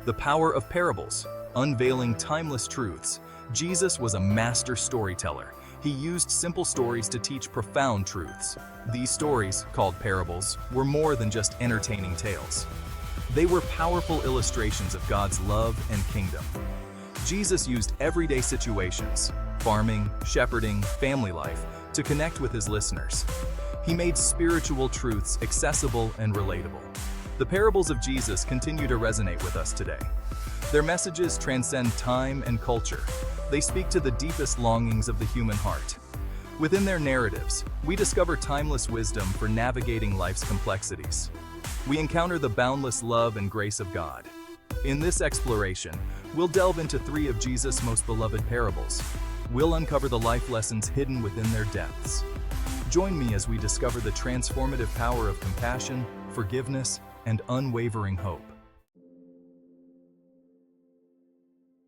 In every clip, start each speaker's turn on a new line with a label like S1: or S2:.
S1: The power of parables, unveiling timeless truths. Jesus was a master storyteller. He used simple stories to teach profound truths. These stories, called parables, were more than just entertaining tales. They were powerful illustrations of God's love and kingdom. Jesus used everyday situations, farming, shepherding, family life, to connect with his listeners. He made spiritual truths accessible and relatable. The parables of Jesus continue to resonate with us today. Their messages transcend time and culture. They speak to the deepest longings of the human heart. Within their narratives, we discover timeless wisdom for navigating life's complexities. We encounter the boundless love and grace of God. In this exploration, we'll delve into 3 of Jesus' most beloved parables. We'll uncover the life lessons hidden within their depths. Join me as we discover the transformative power of compassion, forgiveness, and unwavering hope.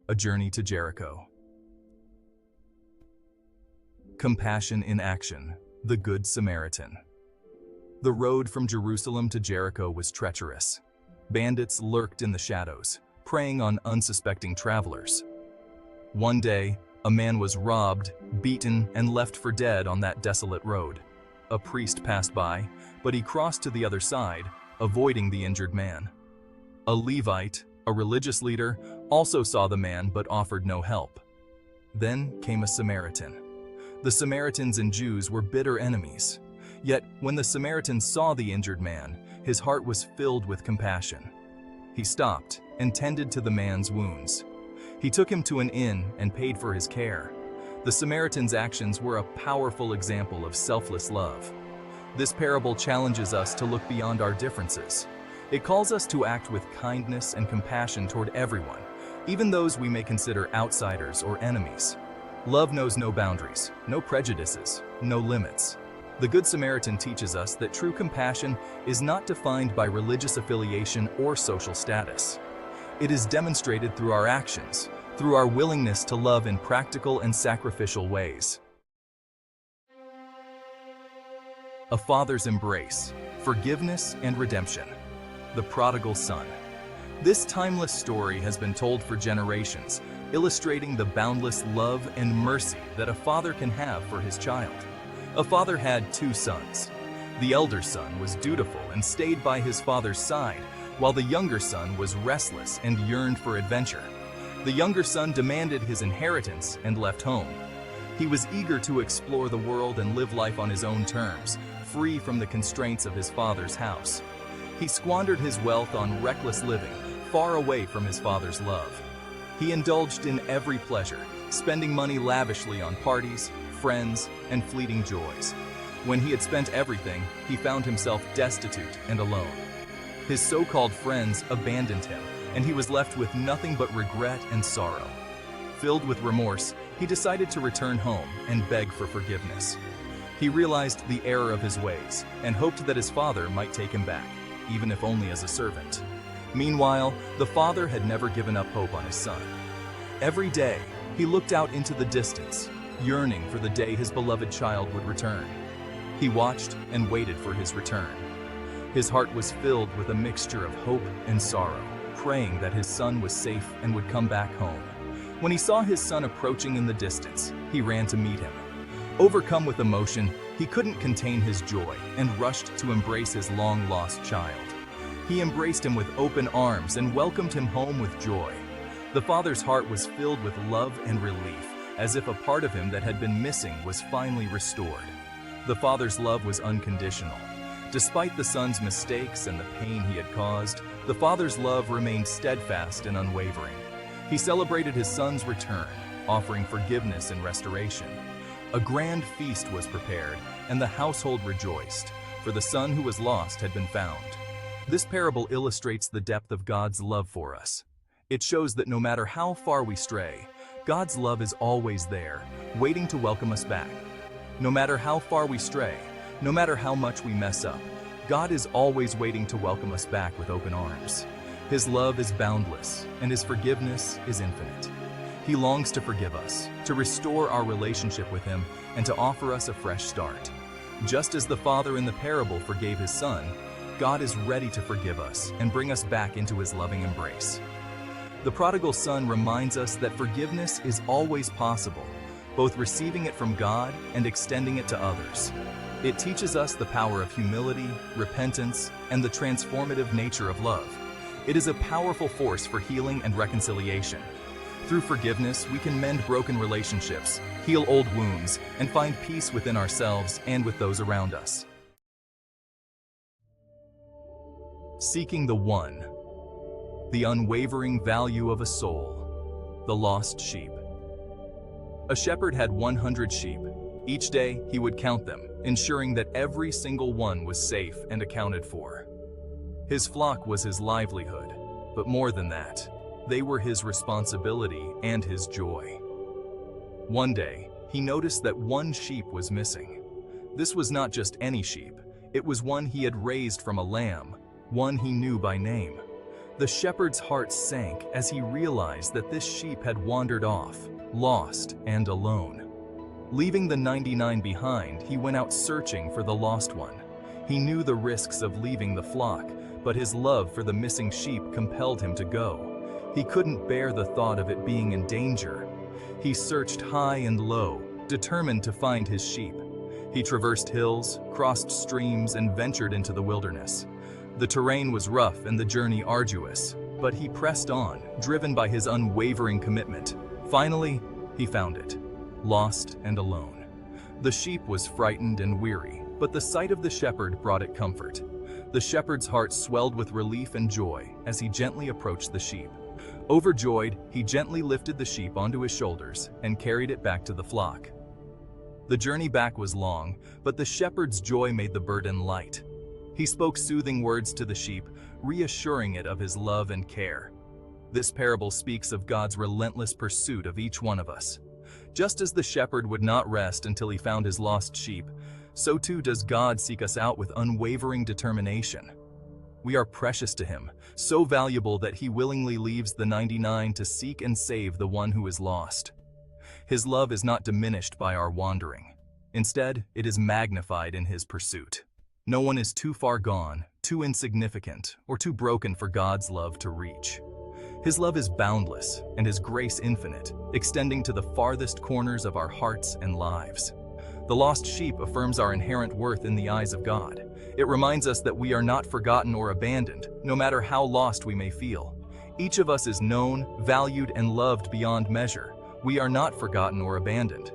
S1: A journey to Jericho. Compassion in action, the Good Samaritan. The road from Jerusalem to Jericho was treacherous. Bandits lurked in the shadows, preying on unsuspecting travelers. One day, a man was robbed, beaten, and left for dead on that desolate road. A priest passed by, but he crossed to the other side, avoiding the injured man. A Levite, a religious leader, also saw the man but offered no help. Then came a Samaritan. The Samaritans and Jews were bitter enemies. Yet, when the Samaritan saw the injured man, his heart was filled with compassion. He stopped and tended to the man's wounds. He took him to an inn and paid for his care. The Samaritan's actions were a powerful example of selfless love. This parable challenges us to look beyond our differences. It calls us to act with kindness and compassion toward everyone, even those we may consider outsiders or enemies. Love knows no boundaries, no prejudices, no limits. The Good Samaritan teaches us that true compassion is not defined by religious affiliation or social status. It is demonstrated through our actions, through our willingness to love in practical and sacrificial ways. A father's embrace, forgiveness and redemption. The Prodigal Son. This timeless story has been told for generations, illustrating the boundless love and mercy that a father can have for his child. A father had 2 sons. The elder son was dutiful and stayed by his father's side, while the younger son was restless and yearned for adventure. The younger son demanded his inheritance and left home. He was eager to explore the world and live life on his own terms, free from the constraints of his father's house. He squandered his wealth on reckless living, far away from his father's love. He indulged in every pleasure, spending money lavishly on parties, friends, and fleeting joys. When he had spent everything, he found himself destitute and alone. His so-called friends abandoned him, and he was left with nothing but regret and sorrow. Filled with remorse, he decided to return home and beg for forgiveness. He realized the error of his ways and hoped that his father might take him back, even if only as a servant. Meanwhile, the father had never given up hope on his son. Every day, he looked out into the distance, yearning for the day his beloved child would return. He watched and waited for his return. His heart was filled with a mixture of hope and sorrow, praying that his son was safe and would come back home. When he saw his son approaching in the distance, he ran to meet him. Overcome with emotion, he couldn't contain his joy and rushed to embrace his long-lost child. He embraced him with open arms and welcomed him home with joy. The father's heart was filled with love and relief, as if a part of him that had been missing was finally restored. The father's love was unconditional. Despite the son's mistakes and the pain he had caused, the father's love remained steadfast and unwavering. He celebrated his son's return, offering forgiveness and restoration. A grand feast was prepared, and the household rejoiced, for the son who was lost had been found. This parable illustrates the depth of God's love for us. It shows that no matter how far we stray, God's love is always there, waiting to welcome us back. No matter how far we stray, no matter how much we mess up, God is always waiting to welcome us back with open arms. His love is boundless, and His forgiveness is infinite. He longs to forgive us, to restore our relationship with Him, and to offer us a fresh start. Just as the father in the parable forgave his son, God is ready to forgive us and bring us back into His loving embrace. The prodigal son reminds us that forgiveness is always possible, both receiving it from God and extending it to others. It teaches us the power of humility, repentance, and the transformative nature of love. It is a powerful force for healing and reconciliation. Through forgiveness, we can mend broken relationships, heal old wounds, and find peace within ourselves and with those around us. Seeking the one. The unwavering value of a soul. The lost sheep. A shepherd had 100 sheep. Each day, he would count them, ensuring that every single one was safe and accounted for. His flock was his livelihood, but more than that, they were his responsibility and his joy. One day, he noticed that one sheep was missing. This was not just any sheep, it was one he had raised from a lamb, one he knew by name. The shepherd's heart sank as he realized that this sheep had wandered off, lost and alone. Leaving the 99 behind, he went out searching for the lost one. He knew the risks of leaving the flock, but his love for the missing sheep compelled him to go. He couldn't bear the thought of it being in danger. He searched high and low, determined to find his sheep. He traversed hills, crossed streams, and ventured into the wilderness. The terrain was rough and the journey arduous, but he pressed on, driven by his unwavering commitment. Finally, he found it, lost and alone. The sheep was frightened and weary, but the sight of the shepherd brought it comfort. The shepherd's heart swelled with relief and joy as he gently approached the sheep. Overjoyed, he gently lifted the sheep onto his shoulders and carried it back to the flock. The journey back was long, but the shepherd's joy made the burden light. He spoke soothing words to the sheep, reassuring it of his love and care. This parable speaks of God's relentless pursuit of each one of us. Just as the shepherd would not rest until he found his lost sheep, so too does God seek us out with unwavering determination. We are precious to him, so valuable that he willingly leaves the 99 to seek and save the one who is lost. His love is not diminished by our wandering. Instead, it is magnified in his pursuit. No one is too far gone, too insignificant, or too broken for God's love to reach. His love is boundless and his grace infinite, extending to the farthest corners of our hearts and lives. The lost sheep affirms our inherent worth in the eyes of God. It reminds us that we are not forgotten or abandoned, no matter how lost we may feel. Each of us is known, valued, and loved beyond measure. We are not forgotten or abandoned.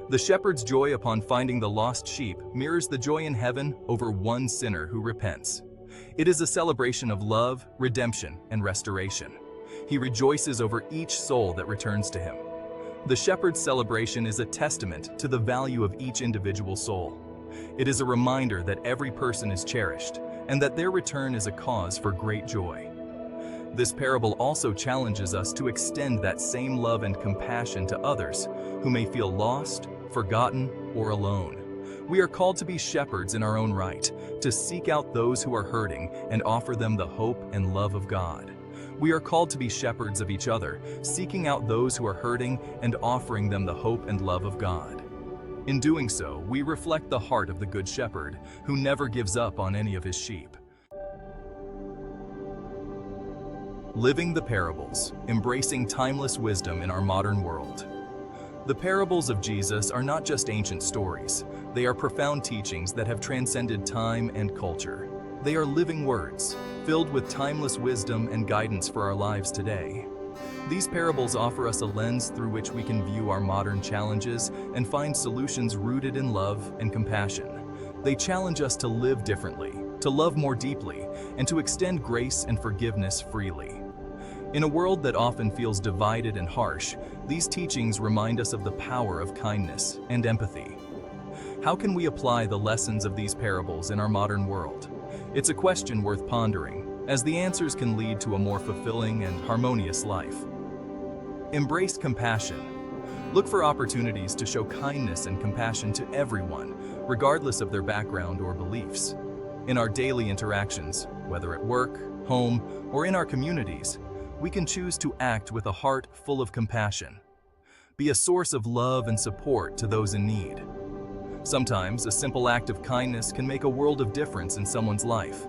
S1: The shepherd's joy upon finding the lost sheep mirrors the joy in heaven over one sinner who repents. It is a celebration of love, redemption, and restoration. He rejoices over each soul that returns to him. The shepherd's celebration is a testament to the value of each individual soul. It is a reminder that every person is cherished, and that their return is a cause for great joy. This parable also challenges us to extend that same love and compassion to others who may feel lost, forgotten, or alone. We are called to be shepherds in our own right, to seek out those who are hurting and offer them the hope and love of God. We are called to be shepherds of each other, seeking out those who are hurting and offering them the hope and love of God. In doing so, we reflect the heart of the Good Shepherd, who never gives up on any of his sheep. Living the parables, embracing timeless wisdom in our modern world. The parables of Jesus are not just ancient stories. They are profound teachings that have transcended time and culture. They are living words, filled with timeless wisdom and guidance for our lives today. These parables offer us a lens through which we can view our modern challenges and find solutions rooted in love and compassion. They challenge us to live differently, to love more deeply, and to extend grace and forgiveness freely. In a world that often feels divided and harsh, these teachings remind us of the power of kindness and empathy. How can we apply the lessons of these parables in our modern world? It's a question worth pondering, as the answers can lead to a more fulfilling and harmonious life. Embrace compassion. Look for opportunities to show kindness and compassion to everyone, regardless of their background or beliefs. In our daily interactions, whether at work, home, or in our communities, we can choose to act with a heart full of compassion. Be a source of love and support to those in need. Sometimes, a simple act of kindness can make a world of difference in someone's life.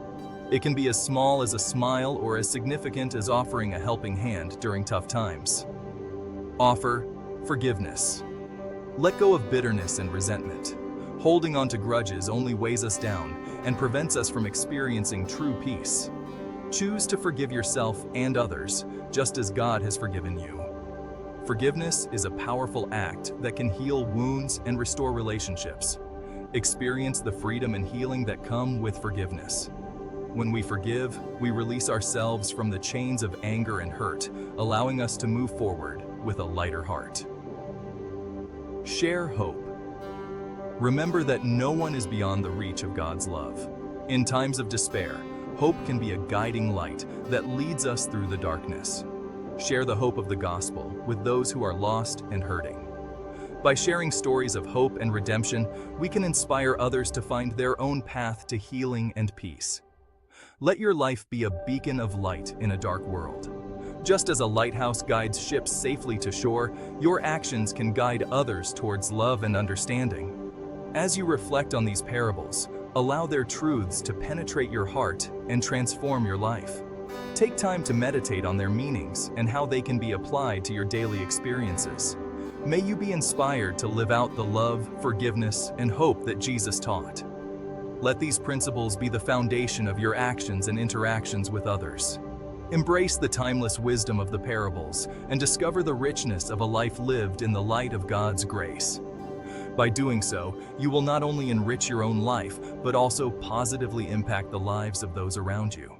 S1: It can be as small as a smile or as significant as offering a helping hand during tough times. Offer forgiveness. Let go of bitterness and resentment. Holding on to grudges only weighs us down and prevents us from experiencing true peace. Choose to forgive yourself and others, just as God has forgiven you. Forgiveness is a powerful act that can heal wounds and restore relationships. Experience the freedom and healing that come with forgiveness. When we forgive, we release ourselves from the chains of anger and hurt, allowing us to move forward with a lighter heart. Share hope. Remember that no one is beyond the reach of God's love. In times of despair, hope can be a guiding light that leads us through the darkness. Share the hope of the gospel with those who are lost and hurting. By sharing stories of hope and redemption, we can inspire others to find their own path to healing and peace. Let your life be a beacon of light in a dark world. Just as a lighthouse guides ships safely to shore, your actions can guide others towards love and understanding. As you reflect on these parables, allow their truths to penetrate your heart and transform your life. Take time to meditate on their meanings and how they can be applied to your daily experiences. May you be inspired to live out the love, forgiveness, and hope that Jesus taught. Let these principles be the foundation of your actions and interactions with others. Embrace the timeless wisdom of the parables and discover the richness of a life lived in the light of God's grace. By doing so, you will not only enrich your own life, but also positively impact the lives of those around you.